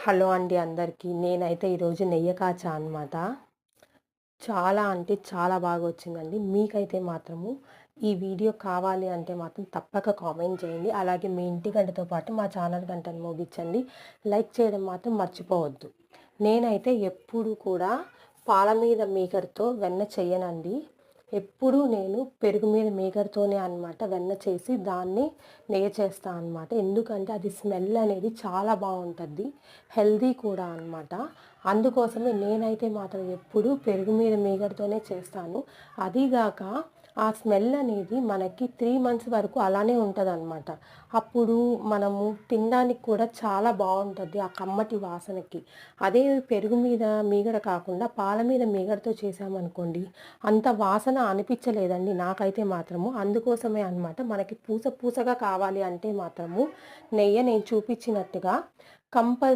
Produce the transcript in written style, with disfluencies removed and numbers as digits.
Hello అండి అందరికీ. నేనైతే ఈరోజు నెయ్యి కాచా అనమాట. చాలా అంటే చాలా బాగా వచ్చిందండి. మీకైతే మాత్రము ఈ వీడియో కావాలి అంటే మాత్రం తప్పక కామెంట్ చేయండి. అలాగే మీ ఇంటి గంటతో పాటు మా ఛానల్ గంటను మోగించండి. లైక్ చేయడం మాత్రం మర్చిపోవద్దు. నేనైతే ఎప్పుడు కూడా పాల మీద మీగడతో వెన్న చెయ్యనండి. ఎప్పుడు నేను పెరుగు మీద మీగడతోనే అనమాట వెన్న చేసి దాన్ని నెయ్యి చేస్తా అనమాట. ఎందుకంటే అది స్మెల్ అనేది చాలా బాగుంటుంది, హెల్దీ కూడా అనమాట. అందుకోసమే నేనైతే మాత్రం ఎప్పుడు పెరుగు మీద మీగడతోనే చేస్తాను. అదీగాక ఆ స్మెల్ అనేది మనకి 3 మంత్స్ వరకు అలానే ఉంటుందన్నమాట. అప్పుడు మనము తినడానికి కూడా చాలా బాగుంటుంది ఆ కమ్మటి వాసనకి. అదే పెరుగు మీద మీగడ కాకుండా పాల మీద మీగడతో చేసామనుకోండి అంత వాసన అనిపించలేదండి నాకైతే మాత్రము. అందుకోసమే అనమాట మనకి పూస పూసగా కావాలి అంటే మాత్రము నెయ్యి నేను చూపించినట్టుగా